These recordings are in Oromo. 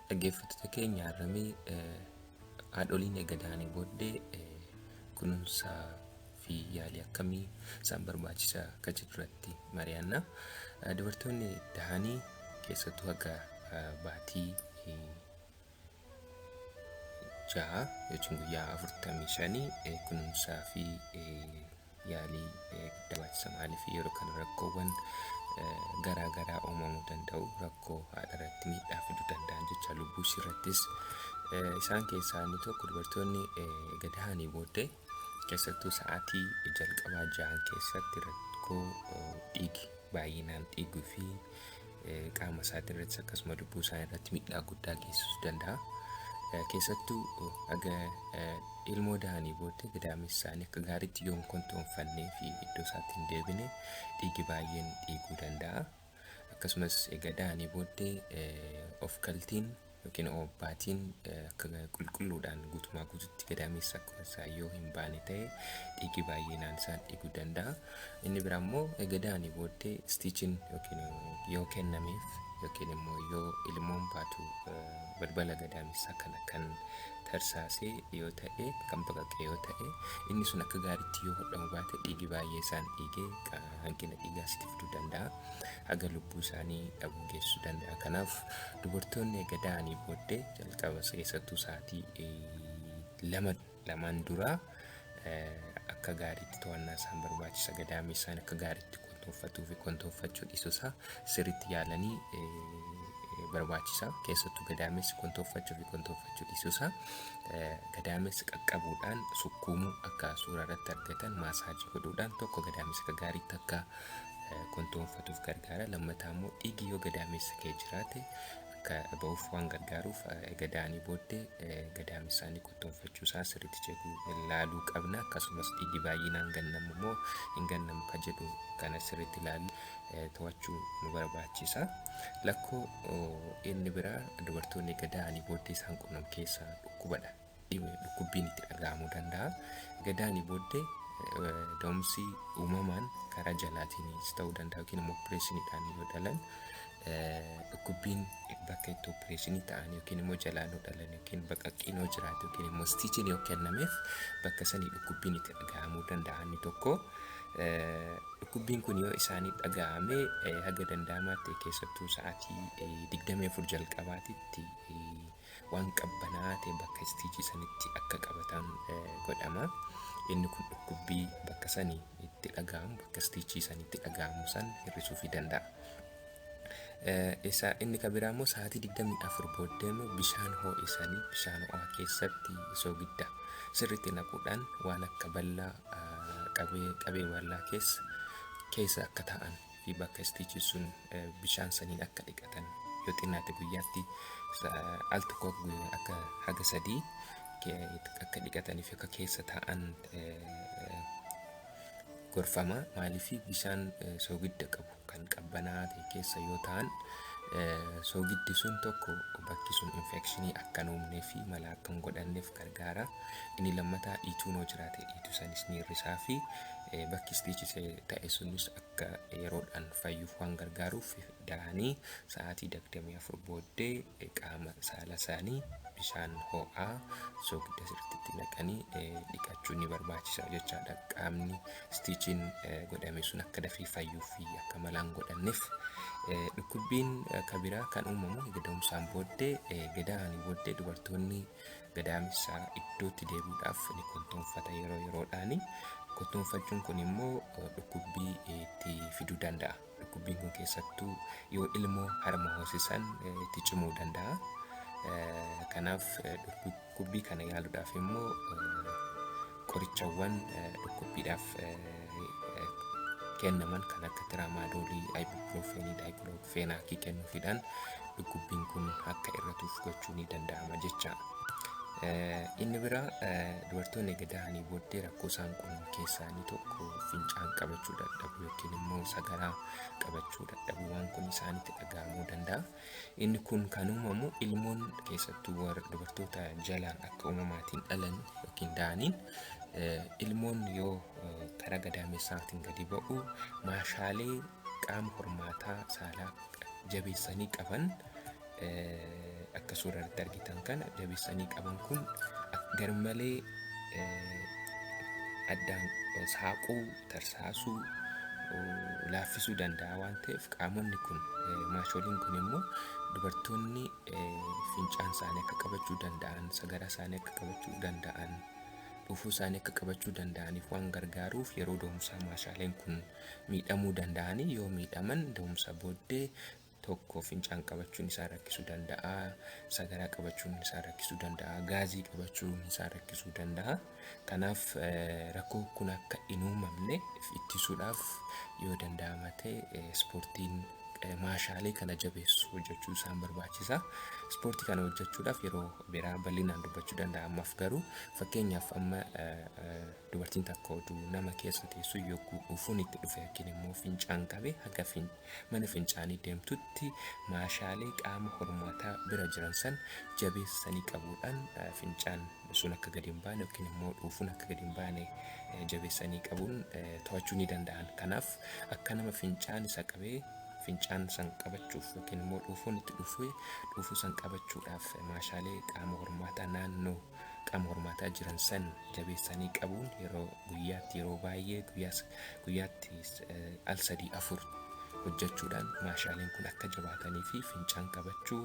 dhaggeeffattoota keenya har'amee haadholiin gadaanii booddee kunuunsaa fi yaalii akkamii isaan barbaachisaa akka jirurratti mari'anna. Dubartoonni dahanii keessattuu haga baatii 6 yookiin guyyaa 45 kunuunsaa fi yaalii barbaachisaa. Maaliif yeroo kana rakkoowwan garaa uumamuu danda'u, rakkoo haadha irratti miidhaa fiduu danda'an jecha lubbuu irrattis. Isaan keessaa inni tokko dubartoonni dahanii booddee keessattuu sa'aatii jalqabaa 6 keessatti rakkoo dhiigi baay'inaan dhiiguu fi qaama isaatii irratti akkasuma lubbuu isaanii irratti miidhaa guddaa geessisuu danda'a. Keessattuu haga ilmoo dahanii booddee gadaamessi isaanii akka gaariitti yoo hin kontoonfannee fi iddoo isaatti hin deebine dhiigi baay'een dhiiguu danda'a. Akkasumas dahanii booddee of kaltiin yookiin obbaatiin akka qulqulluudhaan guutumaa guututti gadaamessa isaa yoo hin baane ta'e dhiigi baay'inaan isaan dhiiguu danda'a. Inni biraa immoo dahanii booddee stiichiin yookiin yoo kennameef yookiin immoo yoo ilmoon baatu balbala gadaamessaa kana kan tarsaasee yoo ta'e, kan baqaqee yoo ta'e, inni sun akka gaariitti yoo hodhamu baate dhiigi baay'ee isaan dhiigee hanqina dhiigaa sitti fiduu danda'a. Haga lubbuu isaanii dhabuu geessisuu danda'a. Kanaaf dubartoonni dahanii booddee jalqaba keessattuu sa'aatii 2 duraa akka gaariitti to'annaa isaan barbaachisa. Gadaamessaan akka gaariitti kontoonfatuu fi kontoonfachuu dhiisuusaa sirriitti yaalanii barbaachisa. Keessattuu gadaamessi kontoonfachuu fi kontoonfachuu dhiisuusaa gadaamessi qaqqabuudhaan sukkuumuu akka suuraa irratti argatan maasaajii godhuudhaan tokko gadaamessi akka gaariitti akka kontoonfatuuf gargaara. Lammataa immoo dhiigi yoo gadaamessa kee jiraate akka ba'uuf waan gargaaruuf dahanii booddee gadaamessaanii kontoonfachuusaa sirriitti jeequu ilaaluu qabna. Akkasumas dhiigi baay'inaan gannamu moo hin gannamu ka jedhu kana sirriitti ilaaluu to'achuu nu barbaachisa. Lakkoo inni biraa dubartoonni dahanii booddee isaan quunnamu keessaa dhukkubadha. Dhukkubbiin itti dhaga'amuu danda'a. Dahanii booddee da'umsi uumamaan karaa jalaatiinis ta'uu danda'a yookiin immoo opereeshiniidhaan yoo dhalan dhukkubbiin bakka itti opereeshinii ta'an yookiin immoo jalaan yoo dhalan yookiin baqaqqiin yoo jiraate yookiin immoo stiichiin yoo kennameef bakka sanii dhukkubbiin itti dhaga'amuu danda'a. Inni tokko dhukkubbiin kun yoo isaanii dhaga'ame haga danda'amaatti keessattuu sa'aatii 24 jalqabaatitti waan qabbanaa ta'e bakka stiichii sanitti akka qabatan godhama. Inni kun dhukkubbii bakka sanii itti dhaga'amu, bakka stiichii sanitti dhaga'amu san hir'isuu danda'a. Inni kan biraa immoo sa'aatii 24 booddee immoo bishaan ho'isanii bishaan ho'aa keessatti soogidda sirriitti naquudhaan waan akka bal'aa qabee bal'aa keessa akka ta'an fi bakka stiichii sun bishaan saniin akka dhiqatan yoo xinnaate guyyaatti al tokko akka haga 3 akka dhiqataniif akka keessa ta'an gorfama. Maaliif bishaan soogidda qabu kan qabbanaa ta'e keessa yoo ta'an soogiddi sun tokko bakki sun infekshinii akka hin uumnee fi mala akka hin godhanneef gargaara. Inni lammataa dhiituun yoo jiraate dhiituu sanis ni hir'isaa fi bakki stiichii ta'e sunis akka yeroodhaan fayyuuf waan gargaaruuf dahanii sa'aatii 24 booddee qaama saala isaanii bishaan ho'aa soogidda sirriitti naqanii dhiqachuun ni barbaachisa jechaadha. Qaamni stiichiin godhame sun akka dafee fayyuuf fi akka malaan godhanneef. Dhukkubbiin kan biraa kan uumamu da'umsaan booddee dahanii booddee dubartoonni gadaamessaa iddootti deebi'uudhaaf ni kontoonfata yeroodhaani. Kontoonfachuun kun immoo dhukkubbii itti fiduu danda'a. Dhukkubbiin kun keessattuu yoo ilmoo harma hoosisan itti cimuu danda'a. Kanaaf dhukkubbii kana yaaluudhaaf immoo qorichawwan dhukkubbiidhaaf kennaman kan akka tiraamadolii, ibuprofenii, daayiklofeenaakii kennuufiidhaan dhukkubbiin kun akka irratuuf gochuu ni danda'ama jecha. Inni biraa dubartoonni dahanii booddee rakkoo isaan quunnamu keessaa inni tokko fincaan qabachuu dadhabuu yookiin immoo sagaraa qabachuu dadhabuu waan kun isaanitti dhaga'amuu danda'a. Inni kun kan uumamu ilmoon keessattuu warra dubartoota jalaan akka uumamaatiin dhalan yookiin dahaniin ilmoon yoo karaa gadaamessaatiin gadi ba'u maashaalee qaama hormaataa saalaa jabeessanii qaban akka suuraa irratti argitan kana jabeessanii qaban kun garmalee addaan saaquu, tarsaasuu, laaffisuu danda'a waan ta'eef qaamonni kun maasholiin kun immoo dubartoonni fincaan isaanii akka qabachuu danda'an, sagaraa isaanii akka qabachuu danda'an, dhufuu isaanii akka qabachuu danda'aniif waan gargaaruuf yeroo da'umsaa maashaaleen kun miidhamuu danda'anii yoo miidhaman da'umsa booddee tokko fincaan qabachuun isaa rakkisuu danda'a, sagaraa qabachuun isaa rakkisuu danda'a, gaazii qabachuun isaa rakkisuu danda'a. Kanaaf rakkoo kun akka hin uumamne ittisuudhaaf yoo danda'ama ta'e ispoortiin maashaalee kana jabeessu hojjechuu isaan barbaachisa. Ispoortii kana hojjechuudhaaf yeroo biraa bal'inaan dubbachuu danda'a. Ammaaf garuu fakkeenyaaf amma dubartiin takka oduu nama keessa teessu yogguu dhufuun itti dhufe yookiin immoo fincaan qabe haga mana fincaanii deemtutti maashaalee qaama hormaataa bira jiran san jabeessanii qabuudhaan fincaan sun akka gadi hin baane yookiin immoo dhufuun akka gadi hin baane jabeessanii qabuun to'achuu ni danda'an. Kanaaf akka nama fincaan isa qabee fincaan san qabachuuf yookiin immoo dhufuun itti dhufuu san qabachuudhaaf maashaalee qaama hormaataa naannoo qaama hormaataa jiran san jabeessanii qabuun yeroo baay'ee guyyaatti al 3-4 hojjechuudhaan maashaaleen kun akka jabaatanii fi fincaan qabachuu,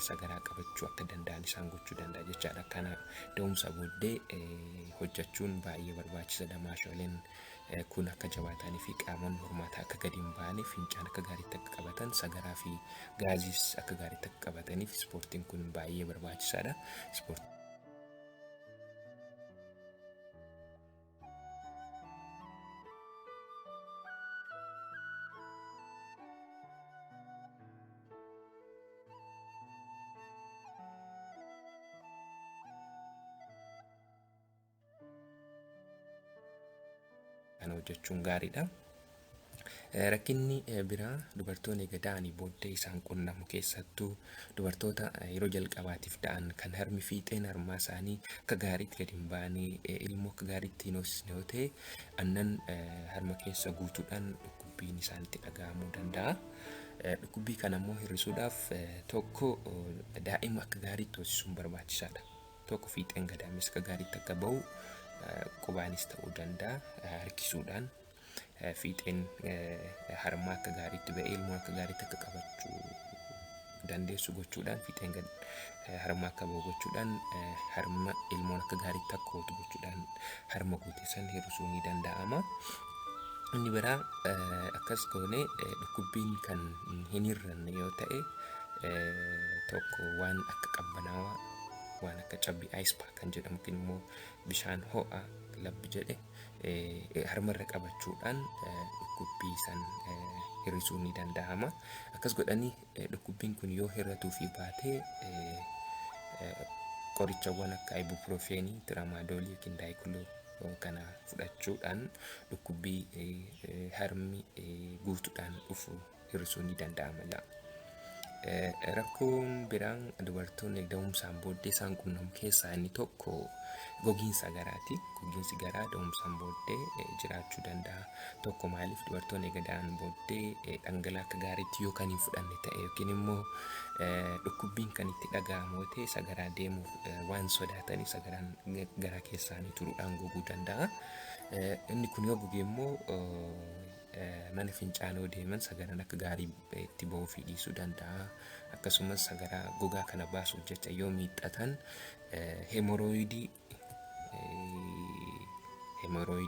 sagaraa qabachuu akka danda'an isaan gochuu danda'a jechaadha. Kana da'umsa booddee hojjechuun baay'ee barbaachisaadha. Maashaaleen kun akka jabaatanii fi qaamonni hormaataa akka gadi hin baane, fincaan akka gaariitti akka qabatan, sagaraa fi gaaziis akka gaariitti akka qabataniif ispoortiin kun baay'ee barbaachisaadha. Kana hojjechuun gaariidha. Rakkinni biraa dubartoonni gadaanii booddee isaan qunnamu keessattuu dubartoota yeroo jalqabaatiif ta'an kan harmi fiixeen harmaa isaanii akka gaariitti gadi hin baane, ilmoo akka gaariitti hin hoosisne yoo ta'e aannan harma keessa guutuudhaan dhukkubbiin isaanitti dhaga'amuu danda'a. Dhukkubbii kana immoo hir'isuudhaaf tokko daa'ima akka gaariitti hoosisuun barbaachisaadha. Tokko fiixeen gadaames akka gaariitti akka bahu qubaanis ta'uu danda'a harkisuudhaan fiixeen harmaa akka gaariitti ba'ee ilmoo akka gaariitti akka qabachuu dandeessu gochuudhaan fiixeen harmaa akka bahu gochuudhaan harma ilmoon akka gaariitti akka hootu gochuudhaan harma guuteessan hir'isuu ni danda'ama. Inni biraa akkas goone dhukkubbiin kan hin hir'anne yoo ta'e tokko waan akka qabbanaawaa waan akka cabbii aayispaak kan jedhamu yookiin immoo bishaan ho'a labbi jedhe harmarra qabachuudhaan dhukkubbii san hir'isuu ni danda'ama. Akkas godhanii dhukkubbiin kun yoo hir'atuu fi baatee qorichawwan akka ibuprofeenii, tiramadoolii yookiin daayikuloo kana fudhachuudhaan dhukkubbii harmi guutuudhaan dhufu hir'isuu ni danda'ama. Rakkoon biraan dubartoonni da'umsaan booddee isaan qunnamu keessaa inni tokko gogiinsa garaati. Gogiinsi garaa da'umsaan booddee jiraachuu danda'a. Tokko maaliif dubartoonni gadaan booddee dhangala'aa akka gaariitti yoo kan hin fudhanne ta'e yookiin immoo dhukkubbiin kan itti dhaga'amu ta'e sagaraa deemuuf waan sodaataniif sagaraan garaa keessaanii turuudhaan goguu danda'a. Inni kun yoo goge immoo mana fincaanii deeman sagaraan akka gaarii itti bahuu fi dhiisuu danda'a. Akkasumas sagaraa gogaa kana baasuuf jecha yoo miidhatan hemorooyidii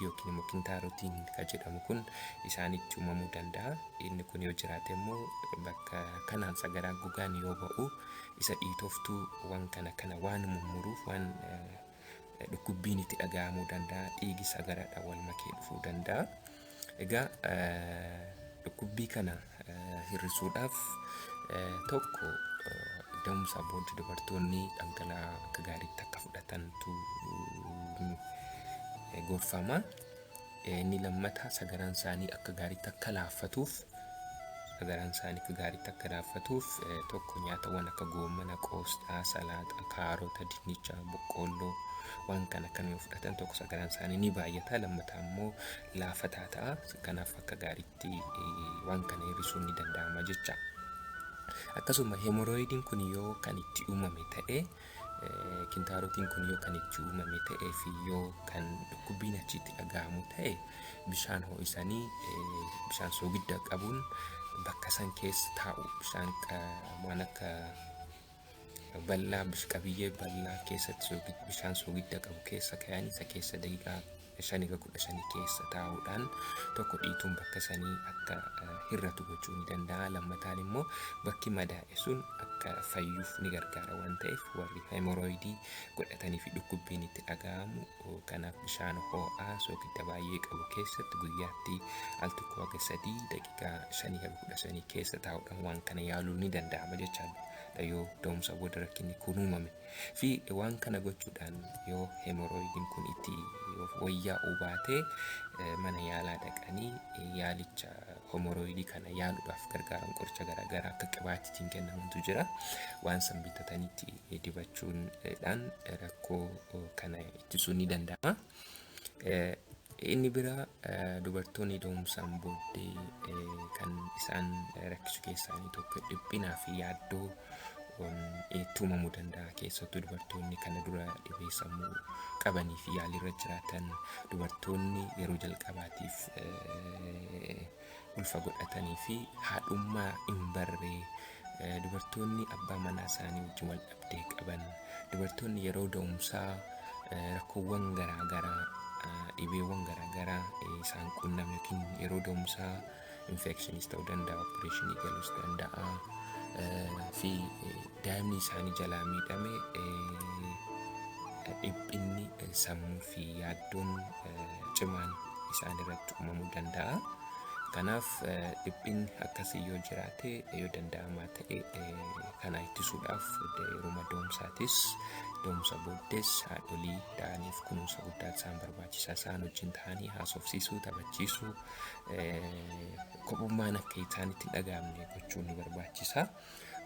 yookiin immoo kintaarotiin kan jedhamu kun isaanitti uumamuu danda'a. Inni kun yoo jiraate immoo bakka kanaan sagaraa gogaan yoo ba'u isa dhiitoftuu waan kana waan mummuruuf waan dhukkubbiin itti dhaga'amuu danda'a. Dhiigi sagaraadhaan wal makee dhufuu danda'a. Egaa dhukkubbii kana hir'isuudhaaf tokko da'umsa booddee dubartoonni dhangala'aa akka gaariitti akka fudhatantu gorfama. Inni lammataa sagaraan isaanii akka gaariitti akka laaffatuuf tokko nyaatawwan akka goomana, qoosxaa, salaaxaa, kaarota, dinnicha, boqqoolloo waan kana yoo fudhatan tokko sagaraan isaanii ni baay'ata. Lammataa immoo laafataa ta'a. Kanaaf akka gaariitti waan kana hir'isuun ni danda'ama jecha. Akkasuma hemorrhoidiin kun yoo kan itti uumame ta'e kintaarotiin kun yoo kan itti uumame ta'ee fi yoo kan dhukkubbiin achitti dhaga'amu ta'e bishaan ho'isanii bishaan soogidda qabuun bakka san keessa taa'u. Bishaan waan akka bal'aa qabiyyee bal'aa keessatti bishaan soogidda qabu keessa kaa'anii isa keessa daqiiqaa 5-15 keessa taa'uudhaan tokko dhiituun bakka sanii akka hirratu gochuu ni danda'a. Lammataan immoo bakki madaa'e sun akka fayyuuf ni gargaara waan ta'eef warri hemorrhoidii godhatanii fi dhukkubbiin itti dhaga'amu kanaaf bishaan ho'aa soogidda baay'ee qabu keessatti guyyaatti al tokko haga 3 daqiiqaa 5-15 keessa taa'uudhaan waan kana yaaluu ni danda'ama jechaadha. Yoo da'umsa booda rakkinni kun uumame fi waan kana gochuudhaan yoo hemorrhoidiin kun itti wayyaa'uu baate mana yaalaa dhaqanii yaalicha hemorrhoidii kana yaaluudhaaf gargaaran qoricha garaagaraa akka qibaatiitiin kennamantu jira. Waan san bitatanitti dibachuudhaan rakkoo kana ittisuun ni danda'ama. Inni biraa dubartoonni da'umsaan booddee kan isaan rakkisu keessaa inni tokko dhiphinaa fi yaaddoo itti uumamuu danda'a. Keessattuu dubartoonni kana dura dhibee sammuu qabanii fi yaalirra jiraatan, dubartoonni yeroo jalqabaatiif ulfa godhatanii fi haadhummaa hin barree, dubartoonni abbaa manaa isaanii wajjin wal dhabdee qaban, dubartoonni yeroo da'umsaa rakkoowwan garaagaraa dhibeewwan garaagaraa isaan qunname yookiin yeroo da'umsaa infekshinis ta'uu danda'a, opereeshinii galuus danda'a fi daa'imni isaanii jalaa miidhame dhiphinni sammuu fi yaaddoon cimaan isaan irratti uumamuu danda'a. Kanaaf dhiphinni akkasii yoo jiraate yoo danda'amaa ta'e kana ittisuudhaaf yeroo da'umsaatis da'umsa booddees haadholii da'aniif kunuunsa guddaa isaan barbaachisaa. Isaan wajjin ta'anii haasofsiisuu, taphachiisuu, kophummaan akka isaanitti hin dhaga'amne gochuun ni barbaachisa.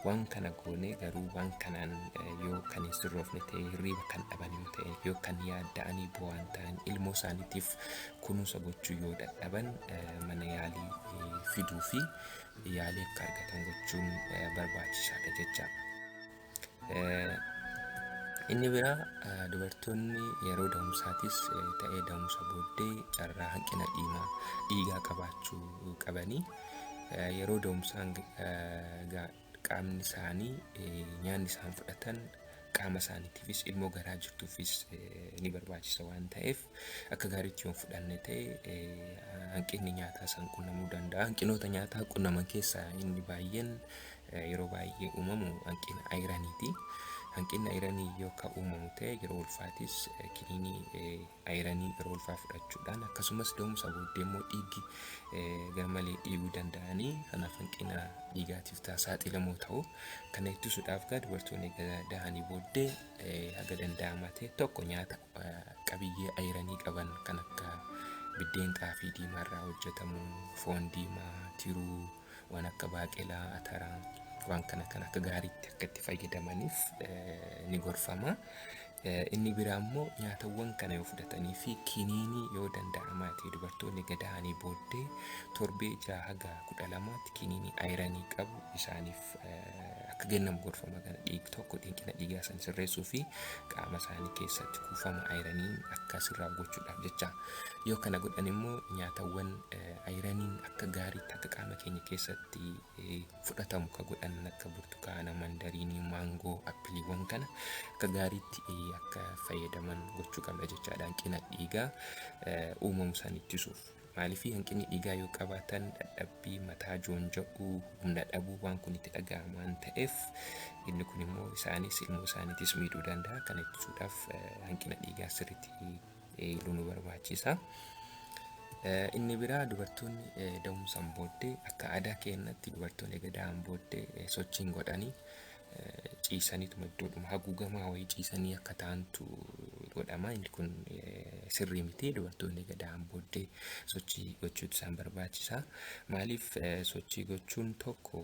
Waan kana goone garuu waan kanaan yoo kan hin sirroofne ta'e hirriiba kan dhaban yoo ta'e yoo kan yaadda'anii bu'aan ta'an ilmoo isaaniitiif kunuunsa gochuu yoo dadhaban mana yaalii fiduu fi yaalii akka argatan gochuun barbaachisaadha jecha. Inni biraa dubartoonni yeroo da'umsaatis ta'ee da'umsa booddee carraa hanqina dhiigaa qabaachuu qabanii yeroo da'umsaan qaamni isaanii nyaanni isaan fudhatan qaama isaaniitiifis ilmoo garaa jirtuufis ni barbaachisa waan ta'eef akka gaariitti yoo fudhanne ta'e hanqinni nyaataa isaan qunnamuu danda'a. Hanqinoota nyaataa qunnaman keessaa inni baay'een yeroo baay'ee uumamu hanqina ayiraniiti. Hanqinni ayiranii yoo kan uumamu ta'e yeroo ulfaatis kiniinii ayiranii yeroo ulfaa fudhachuudhaan akkasumas da'umsa booddee immoo dhiiggi garmalee dhiiguu danda'anii kanaaf hanqina dhiigaatiif saaxilamoo ta'u. Kana ittisuudhaaf dubartoonni dahanii booddee haga danda'amaa ta'e tokko nyaata qabiyyee ayiranii qaban kan akka biddeen xaafii diimaarraa hojjetamu, foon diimaa, tiruu, waan akka baaqelaa, ataraa waan kana kan akka gaariitti akka itti fayyadamaniif ni gorfama. Inni biraa immoo nyaatawwan kana yoo fudhatanii fi kiniinii yoo danda'amaa ta'e dubartoonni dahanii booddee torbee 6 haga 12tti kiniinii ayiranii qabu isaaniif akka kennamu gorfama. Kana dhiigi tokko hanqina dhiigaa san sirreessuu fi qaama isaanii keessatti kuufama ayiranii akka sirraa gochuudhaaf jecha. Yoo kana godhan immoo nyaatawwan ayiraniin akka gaariitti akka qaama keenya keessatti fudhatamu ka godhan akka burtukaana, mandariinii, maangoo, appiliiwwan kana akka gaariitti akka fayyadaman gochuu qabna jechaadha. Hanqina dhiigaa uumamu san ittisuuf. Maaliif hanqinni dhiigaa yoo qabaatan dadhabbii, mataa joonja'uu, humna dhabuu waan kun itti dhaga'ama waan ta'eef inni kun immoo isaanis ilmoo isaaniitis miidhuu danda'a. Kana ittisuudhaaf hanqina dhiigaa sirriitti ilaaluu nu barbaachisa. Inni biraa dubartoonni da'umsaan booddee akka aadaa keenyatti dubartoonni da'an booddee sochiin godhanii ciisaniituma iddoodhuma haguugamaa wayii ciisanii akka ta'antu godhama. Inni kun sirrii miti. Dubartoonni da'an booddee sochii gochuutu isaan barbaachisa. Maaliif sochii gochuun tokko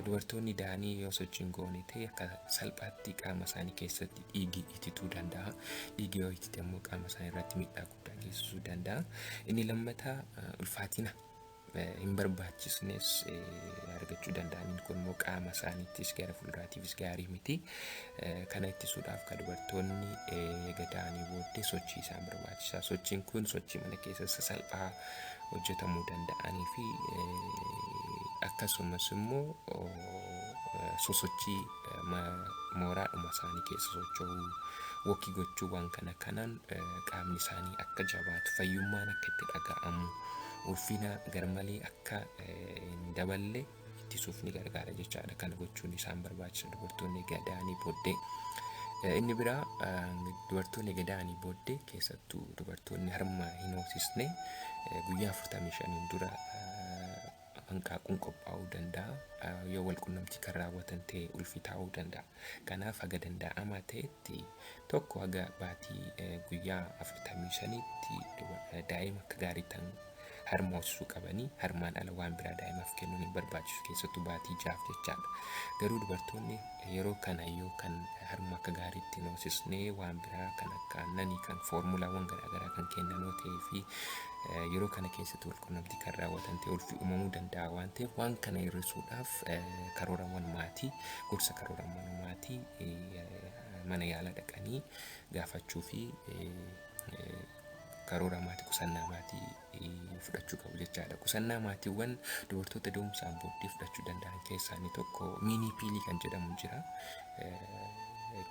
dubartoonni da'anii yoo sochiin goone ta'e akka salphaatti qaama isaanii keessatti dhiigi itituu danda'a. Dhiigi yoo itite immoo qaama isaanii irratti miidhaa guddaa geessisuu danda'a. Inni lammataa ulfaatina hin barbaachisnes argachuu danda'aniin kun immoo qaama isaaniittis gara fuulduraatiifis gaarii miti. Kana ittisuudhaaf kan dubartoonni gadaanii booddee sochii isaan barbaachisaa. Sochiin kun sochii mana keessa sasalphaa hojjetamuu danda'anii fi akkasumas immoo sosochii mooraadhuma isaanii keessa socho'uu, wokii gochuu waan kanaan qaamni isaanii akka jabaatu, fayyummaan akka itti dhaga'amu, ulfina garmalee akka hin daballe ittisuuf ni gargaara jechaadha. Kana gochuun isaan barbaachisa dubartoonni gadaanii booddee. Inni biraa dubartoonni gadaanii booddee keessattuu dubartoonni harma hin hoosisne guyyaa 45 dura hanqaaquun qophaa'uu danda'a. Yoo wal qunnamtii kan raawwatan ta'e ulfi taa'uu danda'a. Kanaaf haga danda'amaa ta'etti tokko haga baatii guyyaa 45tti daa'ima akka gaarii ta'an harma hoosisuu qabanii, harmaan ala waan biraa daa'imaaf kennuun hin barbaachisu, keessattuu baatii 6 jechaadha. Garuu dubartoonni yeroo kana yoo kan harma akka gaariitti hin hoosisne waan biraa kan akka aannanii, kan foormulaawwan garaagaraa kan kennanoo ta'ee fi yeroo kana keessatti wal qunnamtii kan raawwatan ta'e ulfi uumamuu danda'a waan ta'eef waan kana hir'isuudhaaf karoorawwan maatii, gorsa karoorawwan maatii mana yaalaa dhaqanii gaafachuu fi karoora maatii, qusannaa maatii fudhachuu qabu jechaadha. Qusannaa maatiiwwan dubartoota da'umsaan booddee fudhachuu danda'an keessaa inni tokko miinii piilii kan jedhamu jira.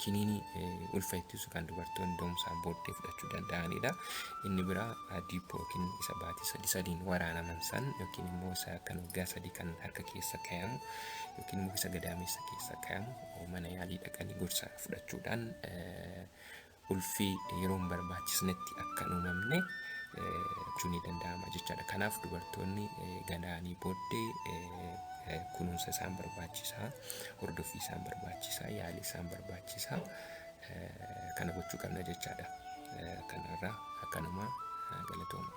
Kiniinii ulfa ittisu kan dubartoonni da'umsaan booddee fudhachuu danda'anidha. Inni biraa diipoo yookiin isa baatii sadiin waraanaman san yookiin immoo isa kan waggaa 3 kan harka keessa kaa'amu yookiin immoo isa gadaamessa keessa kaa'amu mana yaalii dhaqanii gorsa fudhachuudhaan ulfi yeroo hin barbaachisnetti akka hin uumamne gochuun ni danda'ama jechaadha. Kanaaf dubartoonni gadaanii booddee kunuunsa isaan barbaachisaa, hordofii isaan barbaachisaa, yaalii isaan barbaachisaa kana gochuu qabna jechaadha. Kanarraa akkanuma galatooma.